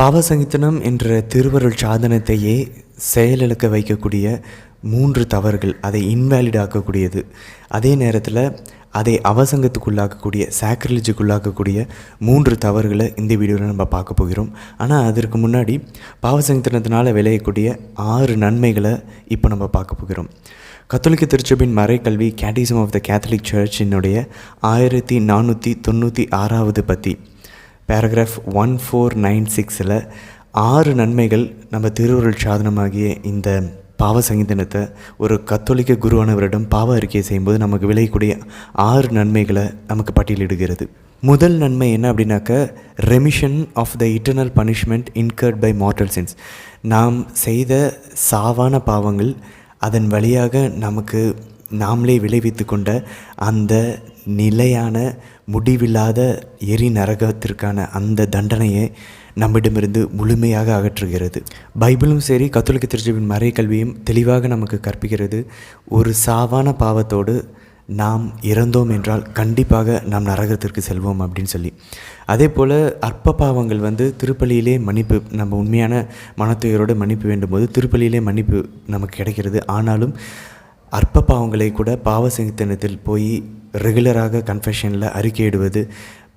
பாவசங்கீதனம் என்ற திருவருள் சாதனத்தையே செயலிழக்க வைக்கக்கூடிய 3 தவறுகள், அதை இன்வேலிட் ஆக்கக்கூடியது, அதே நேரத்தில் அதை அவசங்கத்துக்குள்ளாக்கக்கூடிய சாக்ரிலேஜுக்குள்ளாக்கக்கூடிய 3 தவறுகளை இந்த வீடியோவில் நம்ம பார்க்க போகிறோம். ஆனால் அதற்கு முன்னாடி பாவசங்கீதனத்தினால் விளையக்கூடிய 6 நன்மைகளை இப்போ நம்ம பார்க்க போகிறோம். கத்தோலிக்க திருச்சபையின் மறைக்கல்வி கேட்டிசம் ஆஃப் த கேத்தலிக் சர்ச்சினுடைய 1496வது பத்தி பேராகிராஃப் 1496 6 நன்மைகள் நம்ம திருவருள் சாதனமாகிய இந்த பாவ சங்கீதனத்தை ஒரு கத்தோலிக்க குருவானவரிடம் பாவ அறிக்கை செய்யும்போது நமக்கு விளையக்கூடிய 6 நன்மைகளை நமக்கு பட்டியலிடுகிறது. முதல் நன்மை என்ன அப்படின்னாக்க, remission of the eternal punishment incurred by mortal sins. நாம் செய்த சாவான பாவங்கள் அதன் வழியாக நமக்கு நாமளே விளைவித்து கொண்ட அந்த நிலையான முடிவில்லாத எரி நரகத்திற்கான அந்த தண்டனையை நம்மிடமிருந்து முழுமையாக அகற்றுகிறது. பைபிளும் சரி கத்தோலிக்க திருச்சபையின் மறைக்கல்வியும் தெளிவாக நமக்கு கற்பிக்கிறது. ஒரு சாவான பாவத்தோடு நாம் இறந்தோம் என்றால் கண்டிப்பாக நாம் நரகத்திற்கு செல்வோம் அப்படின்னு சொல்லி. அதே போல் அற்ப பாவங்கள் திருப்பலியிலே மன்னிப்பு, நம்ம உண்மையான மனத்துயரோடு மன்னிப்பு வேண்டும் போது திருப்பலியிலே மன்னிப்பு நமக்கு கிடைக்கிறது. ஆனாலும் அற்ப பாவங்களை கூட பாவ சங்கீதனத்தில் போய் ரெகுலராக கன்ஃபெஷனில் அறிக்கையிடுவது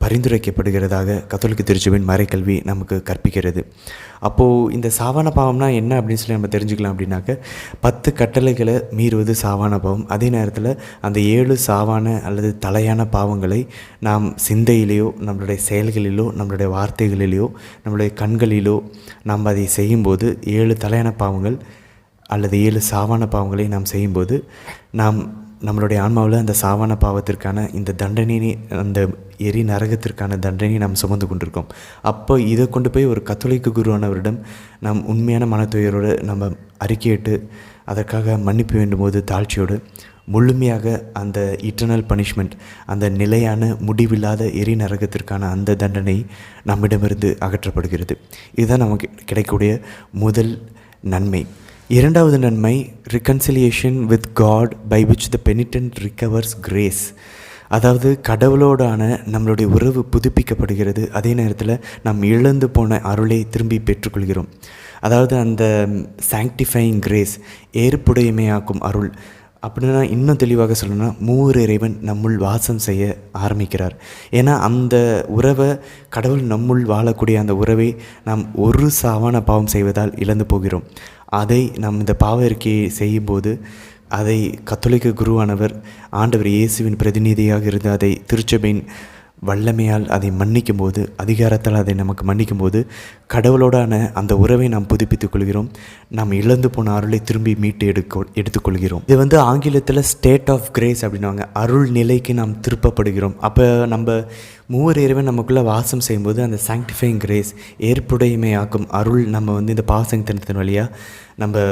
பரிந்துரைக்கப்படுகிறதாக கத்தோலிக்க திருச்சபையின் மறைக்கல்வி நமக்கு கற்பிக்கிறது. அப்போது இந்த சாவான பாவம்னா என்ன அப்படின்னு சொல்லி நம்ம தெரிஞ்சுக்கலாம். அப்படின்னாக்க 10 கட்டளைகளை மீறுவது சாவான பாவம். அதே நேரத்தில் அந்த 7 சாவான அல்லது தலையான பாவங்களை நாம் சிந்தையிலேயோ நம்மளுடைய செயல்களிலோ நம்மளுடைய வார்த்தைகளிலேயோ நம்மளுடைய கண்களிலோ நாம் அதை செய்யும்போது 7 தலையான பாவங்கள் அல்லது 7 சாவான பாவங்களை நாம் செய்யும்போது நம்மளுடைய ஆன்மாவில் அந்த சாவான பாவத்திற்கான இந்த தண்டனை, அந்த எரி நரகத்திற்கான தண்டனை நாம் சுமந்து கொண்டிருக்கோம். அப்போ இதை கொண்டு போய் ஒரு கத்தோலிக்க குருவானவரிடம் நாம் உண்மையான மனத்துயரோடு நம்ம அறிக்கையிட்டு அதற்காக மன்னிப்பு வேண்டும்போது தாழ்ச்சியோடு முழுமையாக அந்த இட்டர்னல் பனிஷ்மெண்ட், அந்த நிலையான முடிவில்லாத எரி நரகத்திற்கான அந்த தண்டனை நம்மிடமிருந்து அகற்றப்படுகிறது. இதுதான் நமக்கு கிடைக்கக்கூடிய முதல் நன்மை. இரண்டாவது நன்மை, reconciliation with God by which the penitent recovers grace. அதாவது கடவுளோடான நம்மளுடைய உறவு புதுப்பிக்கப்படுகிறது. அதே நேரத்தில் நாம் இழந்து போன அருளை திரும்பி பெற்றுக்கொள்கிறோம். அதாவது அந்த சாங்டிஃபையிங் கிரேஸ், ஏற்புடைமையாக்கும் அருள். அப்படின்னா இன்னும் தெளிவாக சொல்லணும்னா, மூவர் இறைவன் நம்முள் வாசம் செய்ய ஆரம்பிக்கிறார். ஏன்னா அந்த உறவை, கடவுள் நம்முள் வாழக்கூடிய அந்த உறவை நாம் ஒரு சாவான பாவம் செய்வதால் இழந்து போகிறோம். அதை நாம் இந்த பாவ அறிக்கையை செய்யும்போது அதை கத்தோலிக்க குருவானவர் ஆண்டவர் இயேசுவின் பிரதிநிதியாக இருந்து அதை திருச்சபையின் வல்லமையால் அதை மன்னிக்கும் போது, அதிகாரத்தால் அதை நமக்கு மன்னிக்கும் போது கடவுளோடான அந்த உறவை நாம் புதுப்பித்துக் கொள்கிறோம். நாம் இழந்து போன அருளை திரும்பி மீட்டு எடுத்துக்கொள்கிறோம். இது ஆங்கிலத்தில் ஸ்டேட் ஆஃப் கிரேஸ் அப்படின்வாங்க. அருள் நிலைக்கு நாம் திருப்பப்படுகிறோம். அப்போ நம்ம மூவர் இறைவன் நமக்குள்ளே வாசம் செய்யும்போது அந்த சாங்டிஃபைங் கிரேஸ், ஏற்புடைமையாக்கும் அருள் நம்ம இந்த பாவசங்கீதனத்தின் வழியாக நம்ம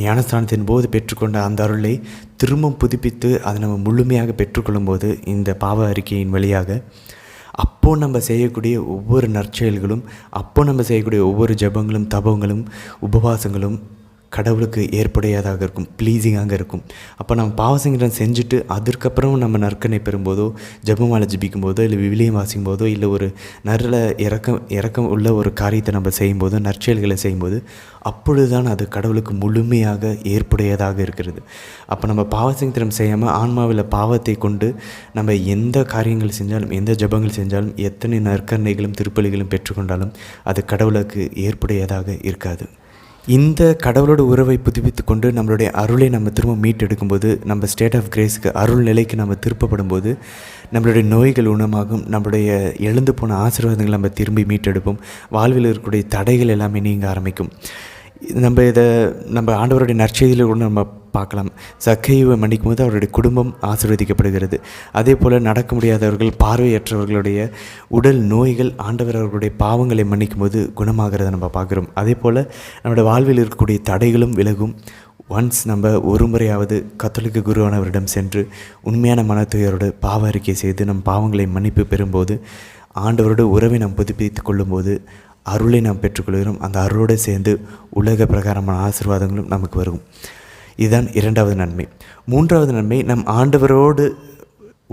ஞானஸ்தானத்தின் போது பெற்றுக்கொண்ட அந்த அருளை திரும்பவும் புதுப்பித்து அதை நம்ம முழுமையாக பெற்றுக்கொள்ளும் போது இந்த பாவ அறிக்கையின் வழியாக அப்போது நம்ம செய்யக்கூடிய ஒவ்வொரு நற்செயல்களும், அப்போது நம்ம செய்யக்கூடிய ஒவ்வொரு ஜெபங்களும் தபங்களும் உபவாசங்களும் கடவுளுக்கு ஏற்புடையதாக இருக்கும், ப்ளீஸிங்காக இருக்கும். அப்போ நம்ம பாவசங்கீதம் செஞ்சுட்டு அதற்கப்புறம் நம்ம நற்கனை பெறும்போதோ, ஜெபமாலை ஜபிக்கும் போதோ, இல்லை விவிலியம் வாசிக்கும் போதோ, இல்லை ஒரு நல்ல இறக்கம் உள்ள ஒரு காரியத்தை நம்ம செய்யும்போதோ, நற்செயல்களை செய்யும்போது அப்பொழுதுதான் அது கடவுளுக்கு முழுமையாக ஏற்புடையதாக இருக்கிறது. அப்போ நம்ம பாவசங்கீதம் செய்யாமல் ஆன்மாவில் பாவத்தை கொண்டு நம்ம எந்த காரியங்கள் செஞ்சாலும், எந்த ஜெபங்கள் செஞ்சாலும், எத்தனை நற்கருணைகளும் திருப்பலிகளும் பெற்றுக்கொண்டாலும் அது கடவுளுக்கு ஏற்புடையதாக இருக்காது. இந்த கடவுளோட உறவை புதுப்பித்து கொண்டு நம்மளுடைய அருளை நம்ம திரும்ப மீட்டெடுக்கும்போது, நம்ம ஸ்டேட் ஆஃப் கிரேஸ்க்கு, அருள் நிலைக்கு நம்ம திருப்பப்படும் போது நம்மளுடைய நோய்கள் குணமாகும், நம்மளுடைய எழுந்து போன ஆசீர்வாதங்கள் நம்ம திரும்பி மீட்டெடுப்போம், வாழ்வில் இருக்கக்கூடிய தடைகள் எல்லாமே நீங்க ஆரம்பிக்கும். நம்ம ஆண்டவருடைய நற்செய்தியில் கூட நம்ம பார்க்கலாம். சக்கையை மன்னிக்கும் போது அவருடைய குடும்பம் ஆசீர்வதிக்கப்படுகிறது. அதே போல் நடக்க முடியாதவர்கள், பார்வையற்றவர்களுடைய உடல் நோய்கள் ஆண்டவர் அவர்களுடைய பாவங்களை மன்னிக்கும் போது குணமாகிறத நம்ம பார்க்குறோம். அதே போல் நம்மளுடைய வாழ்வில் இருக்கக்கூடிய தடைகளும் விலகும். ஒன்ஸ் நம்ம ஒரு முறையாவது கத்தோலிக்க குருவானவரிடம் சென்று உண்மையான மனத்துயரோடு பாவ அறிக்கை செய்து நம் பாவங்களை மன்னிப்பு பெறும்போது, ஆண்டவரோட உறவை நாம் புதுப்பித்து கொள்ளும்போது அருளை நாம் பெற்றுக்கொள்கிறோம். அந்த அருளோடு சேர்ந்து உலக பிரகாரமான ஆசீர்வாதங்களும் நமக்கு வரும். இதுதான் இரண்டாவது நன்மை. மூன்றாவது நன்மை, நம் ஆண்டவரோடு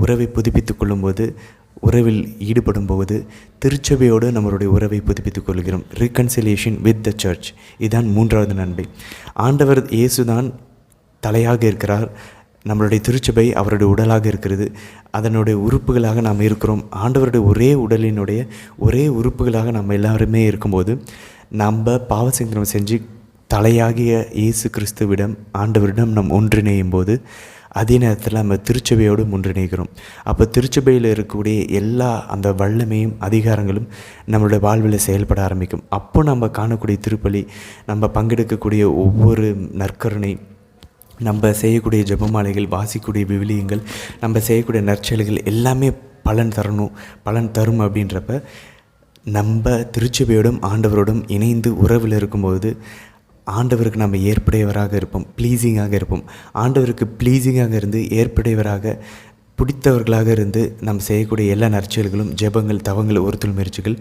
உறவை புதுப்பித்து கொள்ளும்போது உறவில் ஈடுபடும் போது திருச்சபையோடு நம்மளுடைய உறவை புதுப்பித்துக் கொள்கிறோம். ரீகன்சிலியேஷன் வித் த சர்ச், இதுதான் மூன்றாவது நன்மை. ஆண்டவர் இயேசுதான் தலையாக இருக்கிறார். நம்மளுடைய திருச்சபை அவருடைய உடலாக இருக்கிறது. அதனுடைய உறுப்புகளாக நாம் இருக்கிறோம். ஆண்டவருடைய ஒரே உடலினுடைய ஒரே உறுப்புகளாக நம்ம எல்லாருமே இருக்கும்போது நம்ம பாவசங்கரம் செஞ்சு தலையாகிய இயேசு கிறிஸ்துவிடம் ஆண்டவரிடம் நாம் ஒன்றிணையும் போது அதே நேரத்தில் நம்ம திருச்சபையோடு ஒன்றிணைகிறோம். அப்போ திருச்சபையில் இருக்கக்கூடிய எல்லா அந்த வல்லமையும் அதிகாரங்களும் நம்மளுடைய வாழ்வில் செயல்பட ஆரம்பிக்கும். அப்போ நம்ம காணக்கூடிய திருப்பலி, நம்ம பங்கெடுக்கக்கூடிய ஒவ்வொரு நற்கருணை, நம்ம செய்யக்கூடிய ஜெபமாலைகள், வாசிக்கக்கூடிய விவிலியங்கள், நம்ம செய்யக்கூடிய நற்செயல்கள் எல்லாமே பலன் தரும். அப்படின்றப்ப நம்ம திருச்சபையோடும் ஆண்டவரோடும் இணைந்து உறவில் இருக்கும்போது ஆண்டவருக்கு நம்ம ஏற்புடையவராக இருப்போம், ப்ளீஸிங்காக இருப்போம். ஆண்டவருக்கு ப்ளீஸிங்காக இருந்து ஏற்புடையவராக பிடித்தவர்களாக இருந்து நம்ம செய்யக்கூடிய எல்லா நற்செயல்களும், ஜெபங்கள், தவங்கள், ஒருத்தல் முயற்சிகள்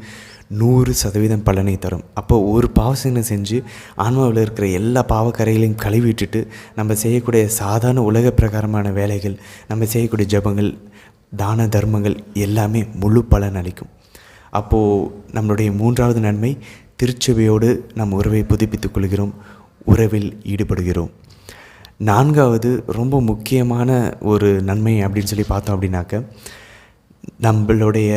100% பலனை தரும். அப்போ ஒரு பாவசனை செஞ்சு ஆன்மாவில் இருக்கிற எல்லா பாவக்கரைகளையும் கழுவிட்டுட்டு நம்ம செய்யக்கூடிய சாதாரண உலக பிரகாரமான வேலைகள், நம்ம செய்யக்கூடிய ஜெபங்கள், தான தர்மங்கள் எல்லாமே முழு பலன் அளிக்கும். அப்போது நம்மளுடைய மூன்றாவது நன்மை, திருச்சபையோடு நம் உறவை புதுப்பித்துக் கொள்கிறோம், உறவில் ஈடுபடுகிறோம். நான்காவது ரொம்ப முக்கியமான ஒரு நன்மை அப்படின்னு சொல்லி பார்த்தோம் அப்படின்னாக்க, நம்மளுடைய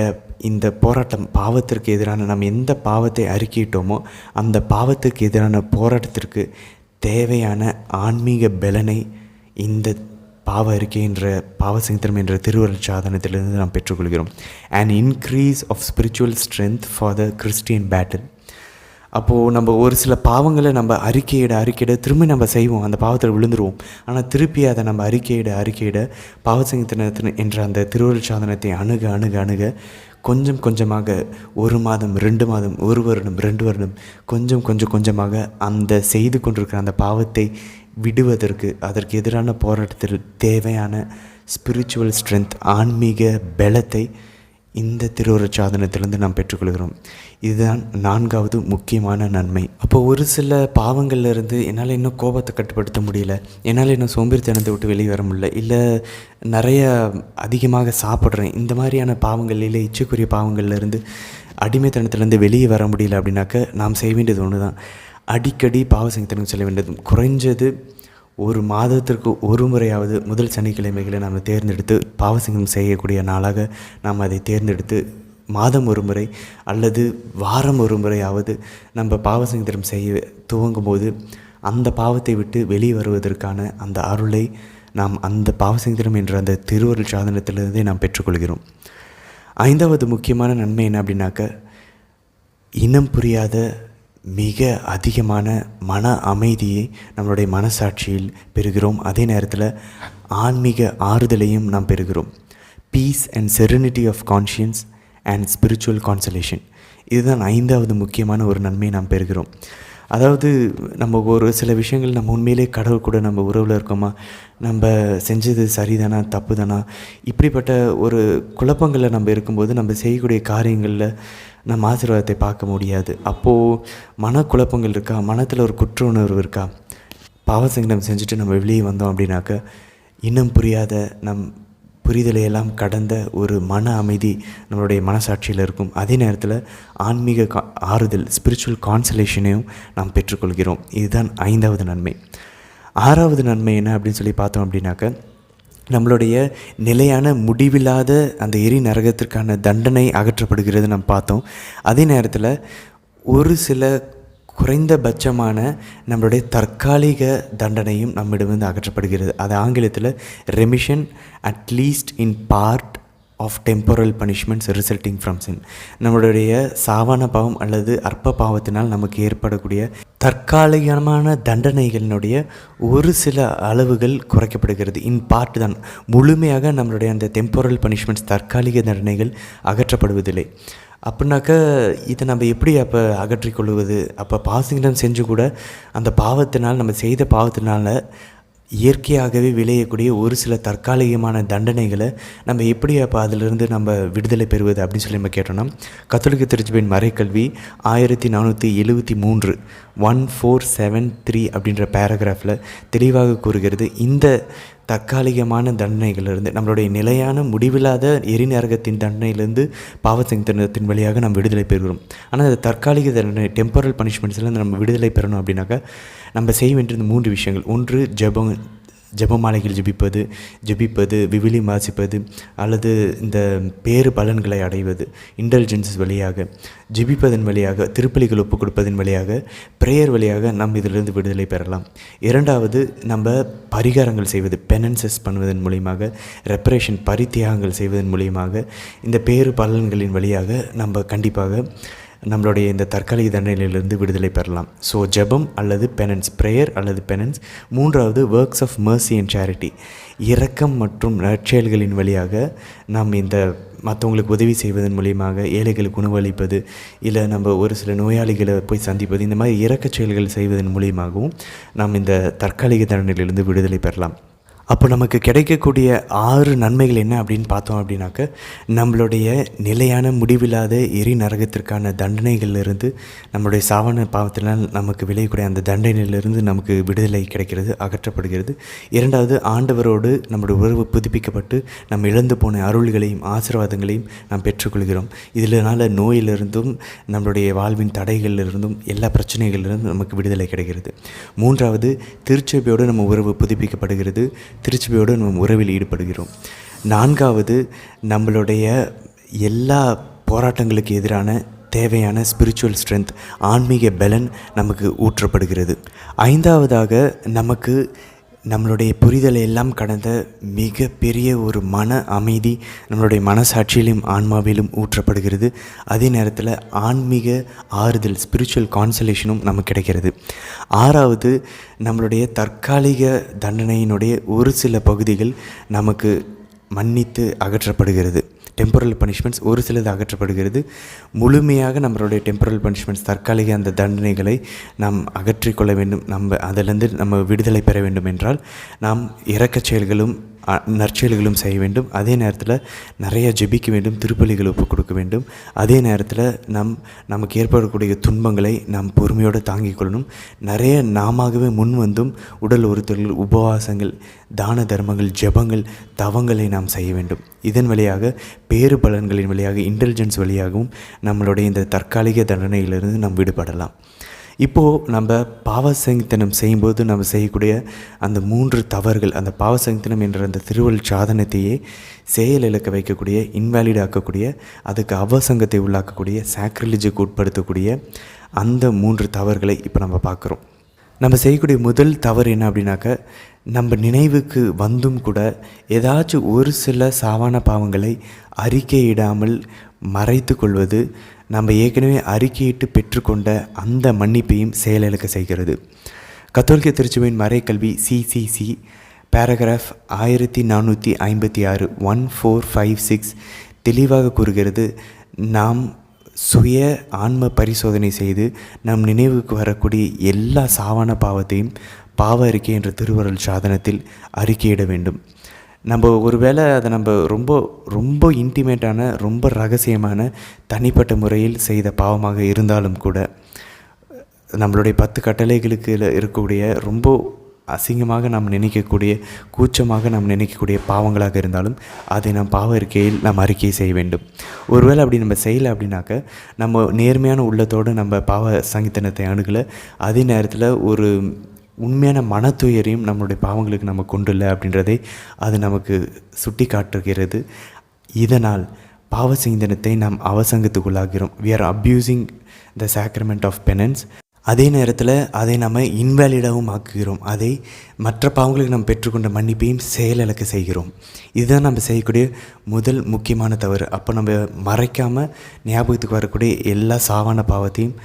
இந்த போராட்டம், பாவத்திற்கு எதிரான, நம்ம எந்த பாவத்தை அறிக்கையிட்டோமோ அந்த பாவத்திற்கு எதிரான போராட்டத்திற்கு தேவையான ஆன்மீக பலனை இந்த பாவ அறிக்கை என்ற பாவசங்கீதம் என்ற திருவருட் சாதனத்திலிருந்து நாம் பெற்றுக்கொள்கிறோம். an increase of spiritual strength for the Christian battle. அப்போது நம்ம ஒரு சில பாவங்களை நம்ம அறிக்கையிட திரும்பி நம்ம செய்வோம், அந்த பாவத்தில் விழுந்துருவோம். ஆனால் திருப்பி அதை நம்ம அறிக்கையிட பாவசங்கீதத்தின் என்ற அந்த திருவருட் சாதனத்தை அணுக கொஞ்சம் கொஞ்சமாக 1 மாதம், 2 மாதம், 1 வருடம், 2 வருடம், கொஞ்சமாக அந்த செய்து கொண்டிருக்கிற அந்த பாவத்தை விடுவதற்கு, அதற்கு எதிரான போராட்டத்தில் தேவையான ஸ்பிரிச்சுவல் ஸ்ட்ரென்த், ஆன்மீக பலத்தை இந்த திருவருட் சாதனத்திலிருந்து நாம் பெற்றுக்கொள்கிறோம். இதுதான் நான்காவது முக்கியமான நன்மை. அப்போ ஒரு சில பாவங்கள்லேருந்து என்னால் இன்னும் கோபத்தை கட்டுப்படுத்த முடியல, என்னால் இன்னும் சோம்பேறித்தனத்தை விட்டு வெளியே வர முடியல, இல்லை நிறைய அதிகமாக சாப்பிட்றேன், இந்த மாதிரியான பாவங்கள், இல்லை இச்சைக்குரிய பாவங்கள்லேருந்து, அடிமைத்தனத்திலேருந்து வெளியே வர முடியல அப்படின்னாக்க நாம் செய்ய வேண்டியது ஒன்று தான். அடிக்கடி பாவசங்கீதம் செல்ல வேண்டியது. குறைஞ்சது ஒரு மாதத்திற்கு ஒரு முறையாவது முதல் சனிக்கிழமைகளை நாம் தேர்ந்தெடுத்து பாவசங்கம் செய்யக்கூடிய நாளாக நாம் அதை தேர்ந்தெடுத்து மாதம் ஒரு முறை அல்லது வாரம் ஒரு முறையாவது நம்ம பாவசங்கீதம் செய்ய துவங்கும் போது அந்த பாவத்தை விட்டு வெளியே வருவதற்கான அந்த அருளை நாம் அந்த பாவசங்கீதம் என்ற அந்த திருவருள் சாதனத்திலிருந்தே நாம் பெற்றுக்கொள்கிறோம். ஐந்தாவது முக்கியமான நன்மை என்ன அப்படின்னாக்க, இனம் புரியாத மிக அதிகமான மன அமைதியை நம்மளுடைய மனசாட்சியில் பெறுகிறோம். அதே நேரத்தில் ஆன்மீக ஆறுதலையும் நாம் பெறுகிறோம். Peace and serenity of conscience and spiritual consolation, இதுதான் ஐந்தாவது முக்கியமான ஒரு நன்மையை நாம் பெறுகிறோம். அதாவது நம்ம ஒரு சில விஷயங்கள் நம்ம உண்மையிலே கடவுள் கூட நம்ம உறவில் இருக்கோமா, நம்ம செஞ்சது சரிதானா தப்பு தானா, இப்படிப்பட்ட ஒரு குழப்பங்களில் நம்ம இருக்கும்போது நம்ம செய்யக்கூடிய காரியங்களில் நம்ம ஆசீர்வாதத்தை பார்க்க முடியாது. அப்போது மனக்குழப்பங்கள் இருக்கா, மனத்தில் ஒரு குற்ற உணர்வு இருக்கா, பாவசங்கடம் செஞ்சுட்டு நம்ம வெளியே வந்தோம் அப்படின்னாக்க இன்னும் புரியாத நம் புரிதலையெல்லாம் கடந்த ஒரு மன அமைதி நம்மளுடைய மனசாட்சியில் இருக்கும். அதே நேரத்தில் ஆன்மீக ஆறுதல், ஸ்பிரிச்சுவல் கான்சலேஷனையும் நாம் பெற்றுக்கொள்கிறோம். இதுதான் ஐந்தாவது நன்மை. ஆறாவது நன்மை என்ன அப்படின்னு சொல்லி பார்த்தோம் அப்படின்னாக்க, நம்மளுடைய நிலையான முடிவில்லாத அந்த எரி நரகத்திற்கான தண்டனை அகற்றப்படுகிறது நம்ம பார்த்தோம். அதே நேரத்தில் ஒரு சில குறைந்தபட்சமான நம்மளுடைய தற்காலிக தண்டனையும் நம்மிடமிருந்து அகற்றப்படுகிறது. அது ஆங்கிலத்தில் remission at least in part of temporal punishments resulting from sin. நம்மளுடைய சாவான பாவம் அல்லது அற்ப பாவத்தினால் நமக்கு ஏற்படக்கூடிய தற்காலிகமான தண்டனைகளினுடைய ஒரு சில அளவுகள் குறைக்கப்படுகிறது. இன் பார்ட் தான், முழுமையாக நம்மளுடைய அந்த டெம்பரல் பனிஷ்மெண்ட்ஸ் தற்காலிக தண்டனைகள் அகற்றப்படுவதில்லை. அப்படின்னாக்க இதை நம்ம எப்படி அப்போ அகற்றிக்கொள்வது? அப்போ பாவசங்கடம் செஞ்சு கூட அந்த பாவத்தினால், நம்ம செய்த பாவத்தினால் இயற்கையாகவே விளையக்கூடிய ஒரு சில தற்காலிகமான தண்டனைகளை நம்ம எப்படி அப்போ அதிலிருந்து நம்ம விடுதலை பெறுவது அப்படின்னு சொல்லி நம்ம கேட்டோம்னா, கத்தோலிக்க திருச்சபையின் மறைக்கல்வி 1473 1473 அப்படின்ற பேராகிராஃபில் தெளிவாக கூறுகிறது. இந்த தற்காலிகமான தண்டனைகளிலிருந்து, நம்மளுடைய நிலையான முடிவில்லாத எரிநரகத்தின் தண்டனையிலிருந்து பாவ சங்கீதத்தின் வழியாக நம்ம விடுதலை பெறுகிறோம். ஆனால் அது தற்காலிக தண்டனை, டெம்பரல் பனிஷ்மெண்ட்ஸ்லேருந்து நம்ம விடுதலை பெறணும் அப்படின்னாக்கா நம்ம செய்ய வேண்டியது 3 விஷயங்கள். ஒன்று ஜெபமாலைகள் ஜெபிப்பது, விவிலியம் வாசிப்பது, அல்லது இந்த பேறு பலன்களை அடைவது, இன்டெலிஜென்ஸ் வழியாக ஜெபிப்பதன் வழியாக, திருப்பலிகள் ஒப்புக் கொடுப்பதன் வழியாக, ப்ரேயர் வழியாக நம்ம இதிலிருந்து விடுதலை பெறலாம். இரண்டாவது, நம்ம பரிகாரங்கள் செய்வது, பெனன்சஸ் பண்ணுவதன் மூலியமாக, ரெப்பரேஷன் பரித்தியாகங்கள் செய்வதன் மூலியமாக, இந்த பேறு பலன்களின் வழியாக நம்ம கண்டிப்பாக நம்மளுடைய இந்த தற்காலிக தண்டனையிலிருந்து விடுதலை பெறலாம். ஸோ ஜெபம் அல்லது பெனன்ஸ், ப்ரேயர் அல்லது பெனன்ஸ். மூன்றாவது, works of mercy and charity, இரக்கம் மற்றும் நற்செயல்களின் வழியாக நாம் இந்த மற்றவங்களுக்கு உதவி செய்வதன் மூலியமாக, ஏழைகளுக்கு உணவளிப்பது, இல்லை நம்ம ஒரு சில நோயாளிகளை போய் சந்திப்பது, இந்த மாதிரி இரக்க செயல்கள் செய்வதன் மூலியமாகவும் நாம் இந்த தற்காலிக தண்டனையிலிருந்து விடுதலை பெறலாம். அப்போ நமக்கு கிடைக்கக்கூடிய 6 நன்மைகள் என்ன அப்படின்னு பார்த்தோம் அப்படின்னாக்க, நம்மளுடைய நிலையான முடிவில்லாத நரகத்திற்கான தண்டனைகளிலிருந்து, நம்மளுடைய சாவன பாவத்தினால் நமக்கு விளையக்கூடிய அந்த தண்டனையிலிருந்து நமக்கு விடுதலை கிடைக்கிறது, அகற்றப்படுகிறது. இரண்டாவது, ஆண்டவரோடு நம்முடைய உறவு புதுப்பிக்கப்பட்டு நம்ம இழந்து போன அருள்களையும் ஆசீர்வாதங்களையும் நாம் பெற்றுக்கொள்கிறோம். இதனால் நோயிலிருந்தும் நம்மளுடைய வாழ்வின் தடைகளிலிருந்தும் எல்லா பிரச்சனைகளிலிருந்தும் நமக்கு விடுதலை கிடைக்கிறது. மூன்றாவது, திருச்சபையோடு நம்ம உறவு புதுப்பிக்கப்படுகிறது, திருச்சபையோடு நம்ம உறவில் ஈடுபடுகிறோம். நான்காவது, நம்மளுடைய எல்லா போராட்டங்களுக்கு எதிரான தேவையான ஸ்பிரிச்சுவல் ஸ்ட்ரென்த், ஆன்மீக பலன் நமக்கு ஊற்றப்படுகிறது. ஐந்தாவதாக, நமக்கு நம்மளுடைய புரிதலை எல்லாம் கடந்த மிக பெரிய ஒரு மன அமைதி நம்மளுடைய மனசாட்சியிலும் ஆன்மாவிலும் ஊற்றப்படுகிறது. அதே நேரத்தில் ஆன்மீக ஆறுதல், ஸ்பிரிச்சுவல் கான்சலேஷனும் நமக்கு கிடைக்கிறது. ஆறாவது, நம்மளுடைய தற்காலிக தண்டனையினுடைய ஒரு சில பகுதிகள் நமக்கு மன்னித்து அகற்றப்படுகிறது. டெம்பரல் பனிஷ்மெண்ட்ஸ் ஒரு சிலது அகற்றப்படுகிறது. முழுமையாக நம்மளுடைய டெம்பரல் பனிஷ்மெண்ட்ஸ், தற்காலிக அந்த தண்டனைகளை நாம் அகற்றிக்கொள்ள வேண்டும். நம்ம அதிலிருந்து நம்ம விடுதலை பெற வேண்டும் என்றால் நாம் இரக்கச் செயல்களும் நற்செயல்களும் செய்ய வேண்டும். அதே நேரத்தில் நிறைய ஜெபிக்க வேண்டும், திருப்பலிகள் ஒப்புக் கொடுக்க வேண்டும். அதே நேரத்தில் நமக்கு ஏற்படக்கூடிய துன்பங்களை நாம் பொறுமையோடு தாங்கிக் கொள்ளணும். நிறைய நாமவே முன் வந்தும் உடல் ஒருத்தர்கள், உபவாசங்கள், தான தர்மங்கள், ஜெபங்கள், தவங்களை நாம் செய்ய வேண்டும். இதன் வழியாக பேறு பலன்களின் வழியாக, இன்டெலிஜென்ஸ் வழியாகவும் நம்மளுடைய இந்த தற்காலிக தண்டனையிலிருந்து நாம் விடுபடலாம். இப்போது நம்ம பாவசங்கீதனம் செய்யும்போது நம்ம செய்யக்கூடிய அந்த 3 தவறுகள், அந்த பாவசங்கீதனம் என்ற அந்த திருவள்ளுவர் சாதனத்தையே செயல் இழக்க வைக்கக்கூடிய, இன்வேலிட் ஆக்கக்கூடிய, அதுக்கு அவசங்கத்தை உள்ளாக்கக்கூடிய, சாக்ரிலிஜுக்கு உட்படுத்தக்கூடிய அந்த 3 தவறுகளை இப்போ நம்ம பார்க்குறோம். நம்ம செய்யக்கூடிய முதல் தவறு என்ன அப்படின்னாக்க, நம்ம நினைவுக்கு வந்தும் கூட ஏதாச்சும் ஒரு சில சாவான பாவங்களை அறிக்கையிடாமல் மறைத்து கொள்வது, நம்ம ஏற்கனவே அறிக்கையிட்டு பெற்றுக்கொண்ட அந்த மன்னிப்பையும் செயலிழக்க செய்கிறது. கத்தோலிக்க திருச்சபையின் மறைக்கல்வி CCC பேராகிராஃப் 1456 1456 தெளிவாக கூறுகிறது, நாம் சுய ஆன்ம பரிசோதனை செய்து நம் நினைவுக்கு வரக்கூடிய எல்லா சாவான பாவத்தையும் பாவ அறிக்கை என்ற திருவருள் சாதனத்தில் அறிக்கையிட வேண்டும். நம்ம ஒருவேளை அதை நம்ம ரொம்ப ரொம்ப இன்டிமேட்டான, ரொம்ப ரகசியமான, தனிப்பட்ட முறையில் செய்த பாவமாக இருந்தாலும் கூட, நம்மளுடைய 10 கட்டளைகளுக்கு இருக்கக்கூடிய ரொம்ப அசிங்கமாக நாம் நினைக்கக்கூடிய, கூச்சமாக நாம் நினைக்கக்கூடிய பாவங்களாக இருந்தாலும் அதை நாம் பாவ அறிக்கையில் நாம் அறிக்கை செய்ய வேண்டும். ஒருவேளை அப்படி நம்ம செய்யலை அப்படின்னாக்க, நம்ம நேர்மையான உள்ளத்தோடு நம்ம பாவ சங்கீதனத்தை அணுகலை, அதே நேரத்தில் ஒரு உண்மையான மனத்துயரையும் நம்மளுடைய பாவங்களுக்கு நம்ம கொண்டுள்ள அப்படின்றதை அது நமக்கு சுட்டி காட்டுகிறது. இதனால் பாவ சிந்தனத்தை நாம் அவசங்கத்துக்குள்ளாகிறோம். we are abusing the sacrament of penance. அதே நேரத்தில் அதை நம்ம இன்வேலிடாகவும் ஆக்குகிறோம். அதை மற்ற பாவங்களுக்கு நம்ம பெற்றுக்கொண்ட மன்னிப்பையும் செயலிழக்க செய்கிறோம். இதுதான் நம்ம செய்யக்கூடிய முதல் முக்கியமான தவறு. அப்போ நம்ம மறைக்காமல் ஞாபகத்துக்கு வரக்கூடிய எல்லா சாவான பாவத்தையும்,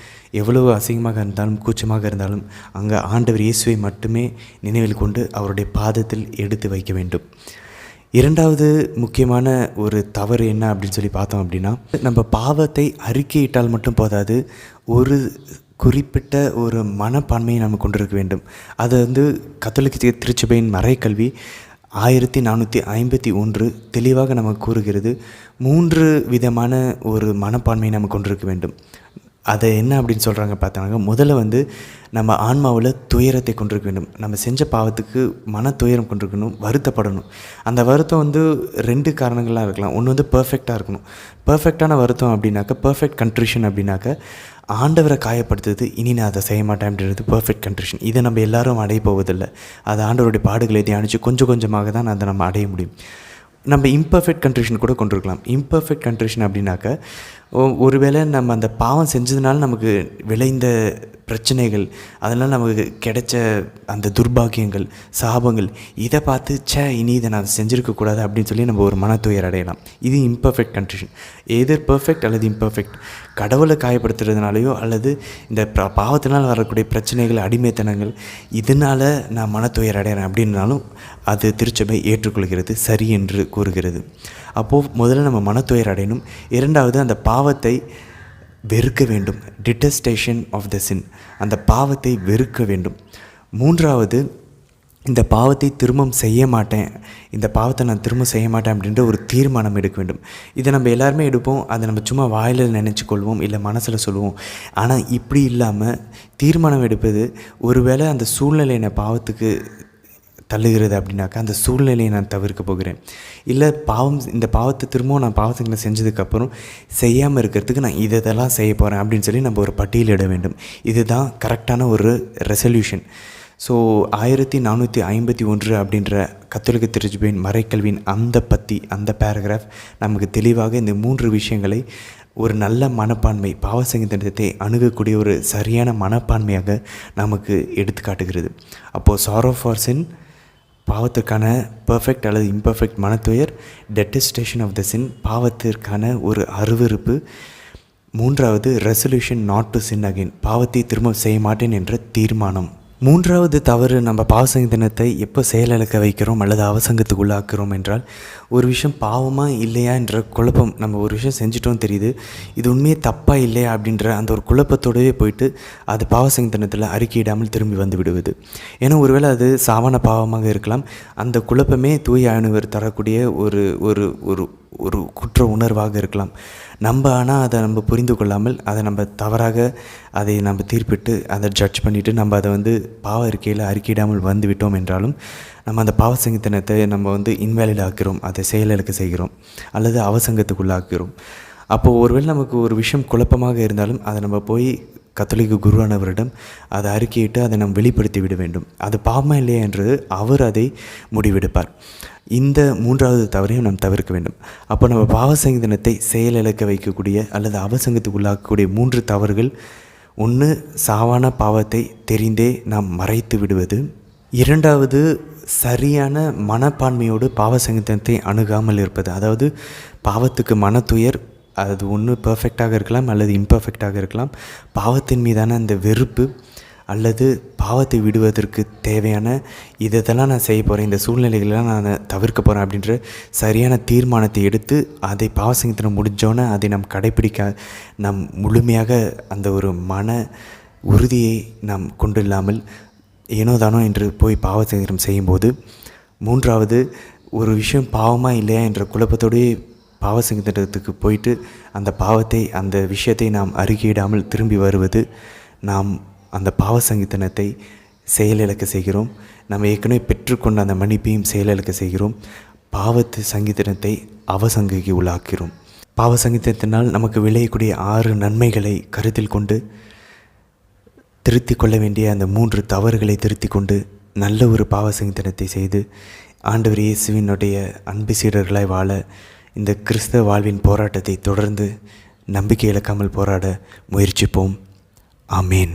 எவ்வளவு அசிங்கமாக இருந்தாலும் கூச்சமாக இருந்தாலும், அங்கே ஆண்டவர் இயேசுவை மட்டுமே நினைவில் கொண்டு அவருடைய பாதத்தில் எடுத்து வைக்க வேண்டும். இரண்டாவது முக்கியமான ஒரு தவறு என்ன அப்படின்னு சொல்லி பார்த்தோம் அப்படின்னா, நம்ம பாவத்தை அறிக்கையிட்டால் மட்டும் போதாது, ஒரு குறிப்பிட்ட ஒரு மனப்பான்மையை நம்ம கொண்டிருக்க வேண்டும். அது கத்தோலிக்க திருச்சபையின் மறைக்கல்வி 1451 தெளிவாக நமக்கு கூறுகிறது. 3 விதமான ஒரு மனப்பான்மையை நம்ம கொண்டிருக்க வேண்டும். அதை என்ன அப்படின்னு சொல்கிறாங்க பார்த்தாங்க, முதல்ல வந்து நம்ம ஆன்மாவில் துயரத்தை கொண்டிருக்க வேண்டும். நம்ம செஞ்ச பாவத்துக்கு மன துயரம் கொண்டிருக்கணும், வருத்தப்படணும். அந்த வருத்தம் வந்து 2 காரணங்களாக இருக்கலாம். ஒன்று வந்து பர்ஃபெக்டாக இருக்கணும். பர்ஃபெக்டான வருத்தம் அப்படின்னாக்கா, பர்ஃபெக்ட் கன்ட்ரிஷன் அப்படின்னாக்கா, ஆண்டவரை காயப்படுத்துறது, இனி நான் அதை செய்ய மாட்டேன் அப்படின்றது பர்ஃபெக்ட் கன்ட்ரிஷன். இதை நம்ம எல்லாரும் அடைய போவதில்லை. அது ஆண்டவருடைய பாடுகளை தியானித்து கொஞ்சம் கொஞ்சமாக தான் அதை நம்ம அடைய முடியும். நம்ம இம்பர்ஃபெக்ட் கன்ட்ரிஷன் கூட கொண்டிருக்கலாம். இம்பர்ஃபெக்ட் கன்ட்ரிஷன் அப்படின்னாக்க, ஒருவேளை நம்ம அந்த பாவம் செஞ்சதுனால நமக்கு விளைந்த பிரச்சனைகள், அதனால் நமக்கு கிடைச்ச அந்த துர்பாக்கியங்கள், சாபங்கள், இதை பார்த்து இனி இதை நான் செஞ்சுருக்கக்கூடாது அப்படின்னு சொல்லி நம்ம ஒரு மனத்துயர் அடையலாம். இது இம்பர்ஃபெக்ட் கன்ட்ரிஷன். எதர் பர்ஃபெக்ட் அல்லது இம்பர்ஃபெக்ட். கடவுளை காயப்படுத்துறதுனாலையோ அல்லது இந்த பாவத்தினால் வரக்கூடிய பிரச்சனைகள், அடிமைத்தனங்கள், இதனால் நான் மனத்துயர் அடைகிறேன் அப்படின்னாலும் அது திருச்சபை ஏற்றுக்கொள்கிறது, சரி என்று கூறுகிறது. அப்போது முதல்ல நம்ம மனத்துயர் அடையணும். இரண்டாவது, அந்த பாவத்தை வெறுக்க வேண்டும். டிட்டஸ்டேஷன் ஆஃப் த சின். அந்த பாவத்தை வெறுக்க வேண்டும். மூன்றாவது, இந்த பாவத்தை திரும்பவும் செய்ய மாட்டேன், இந்த பாவத்தை நான் திரும்ப செய்ய மாட்டேன் அப்படின்ற ஒரு தீர்மானம் எடுக்க வேண்டும். இதை நம்ம எல்லாருமே எடுப்போம். அதை நம்ம சும்மா வாயில் நினச்சி கொள்வோம், இல்லை மனசில் சொல்லுவோம். ஆனால் இப்படி இல்லாமல் தீர்மானம் எடுப்பது, ஒருவேளை அந்த சூழ்நிலை என்னை பாவத்துக்கு தள்ளுகிறது அப்படின்னாக்கா அந்த சூழ்நிலையை நான் தவிர்க்க போகிறேன். இல்லை இந்த பாவத்தை திரும்பவும் நான் பாவத்தை செஞ்சதுக்கப்புறம் செய்யாமல் இருக்கிறதுக்கு நான் இதெல்லாம் செய்ய போகிறேன் அப்படின்னு சொல்லி நம்ம ஒரு பட்டியலிட வேண்டும். இதுதான் கரெக்டான ஒரு ரெசல்யூஷன். ஸோ 1451 அப்படின்ற கத்தோலிக்க திருச்சபையின் மறைக்கல்வியின் அந்த பேராகிராஃப் நமக்கு தெளிவாக இந்த 3 விஷயங்களை ஒரு நல்ல மனப்பான்மை, பாவ சங்கீதத்தை அணுகக்கூடிய ஒரு சரியான மனப்பான்மையாக நமக்கு எடுத்துக்காட்டுகிறது. அப்போது சாரோ ஃபார் சின், பாவத்திற்கான பர்ஃபெக்ட் அல்லது இம்பர்ஃபெக்ட் மனத்துயர். டெட்டஸ்டேஷன் ஆஃப் த சின், பாவத்திற்கான ஒரு அருவருப்பு. மூன்றாவது, resolution not to sin again, பாவத்தை திரும்ப செய்ய மாட்டேன் என்ற தீர்மானம். மூன்றாவது தவறு, நம்ம பாவசங்கீதத்தை எப்போ செயலிழக்க வைக்கிறோம் அல்லது அவசங்கத்துக்கு உள்ளாக்குறோம் என்றால், ஒரு விஷயம் பாவமாக இல்லையா என்ற குழப்பம். நம்ம ஒரு விஷயம் செஞ்சிட்டோம் தெரியுது, இது உண்மையே தப்பாக இல்லையா அப்படின்ற அந்த ஒரு குழப்பத்தோடவே போயிட்டு அது பாவசங்கீதத்தில் அறிக்கையிடாமல் திரும்பி வந்து விடுவது. ஏன்னா ஒருவேளை அது சாவான பாவமாக இருக்கலாம். அந்த குழப்பமே தூய ஆவியானவர் தரக்கூடிய ஒரு ஒரு ஒரு ஒரு குற்ற உணர்வாக இருக்கலாம். நம்ம ஆனால் அதை நம்ம புரிந்து கொள்ளாமல் அதை நம்ம தவறாக அதை நம்ம தீர்ப்பிட்டு அதை ஜட்ஜ் பண்ணிவிட்டு நம்ம அதை வந்து பாவ அறிக்கையிடாமல் வந்து விட்டோம் என்றாலும் நம்ம அந்த பாவ சங்கீதத்தை நம்ம இன்வேலிட் ஆக்கிறோம், அதை செயலிழக்க செய்கிறோம் அல்லது அவசங்கத்துக்குள்ளாக்கிறோம். அப்போது ஒருவேளை நமக்கு ஒரு விஷயம் குழப்பமாக இருந்தாலும் அதை நம்ம போய் கத்தோலிக்க குருவானவரிடம் அதை அறிக்கையிட்டு அதை நாம் வெளிப்படுத்தி விட வேண்டும். அது பாவமாக இல்லையா என்று அவர் அதை முடிவெடுப்பார். இந்த மூன்றாவது தவறையும் நாம் தவிர்க்க வேண்டும். அப்போ நம்ம பாவசங்கீதத்தை செயலிழக்க வைக்கக்கூடிய அல்லது அவசங்கத்துக்கு உள்ளாக்கக்கூடிய 3 தவறுகள்: 1, சாவான பாவத்தை தெரிந்தே நாம் மறைத்து விடுவது. 2வது, சரியான மனப்பான்மையோடு பாவசங்கீதத்தை அணுகாமல் இருப்பது. அதாவது பாவத்துக்கு மனத்துயர், அது ஒன்று பர்ஃபெக்டாக இருக்கலாம் அல்லது இம்பர்ஃபெக்டாக இருக்கலாம். பாவத்தின் மீதான அந்த வெறுப்பு அல்லது பாவத்தை விடுவதற்கு தேவையான இதெல்லாம் நான் செய்ய போகிறேன், இந்த சூழ்நிலைகளெலாம் நான் தவிர்க்க போகிறேன் அப்படின்ற சரியான தீர்மானத்தை எடுத்து அதை பாவசங்கீதம் முடிஞ்சோன்னே அதை நாம் கடைப்பிடிக்க நாம் முழுமையாக அந்த ஒரு மன உறுதியை நாம் கொண்டு இல்லாமல் ஏனோதானோ என்று போய் பாவசங்கீதம் செய்யும்போது. 3வது, ஒரு விஷயம் பாவமாக இல்லையா என்ற குழப்பத்தோடே பாவசங்கீதத்துக்கு போயிட்டு அந்த விஷயத்தை நாம் அறிக்கையிடாமல் திரும்பி வருவது. நாம் அந்த பாவசங்கீதத்தை செயலிழக்க செய்கிறோம். நம்ம ஏற்கனவே பெற்றுக்கொண்ட அந்த மன்னிப்பையும் செயலிழக்க செய்கிறோம். பாவத்து சங்கீதத்தை அவசங்கைக்கு உள்ளாக்கிறோம். பாவசங்கீதத்தினால் நமக்கு விளையக்கூடிய 6 நன்மைகளை கருத்தில் கொண்டு திருத்தி கொள்ள வேண்டிய அந்த 3 தவறுகளை திருத்தி கொண்டு நல்ல ஒரு பாவசங்கீதத்தை செய்து ஆண்டவர் இயேசுவினுடைய அன்பு சீடர்களாய் வாழ இந்த கிறிஸ்தவ வாழ்வின் போராட்டத்தை தொடர்ந்து நம்பிக்கை இழக்காமல் போராட முயற்சிப்போம். ஆமேன்.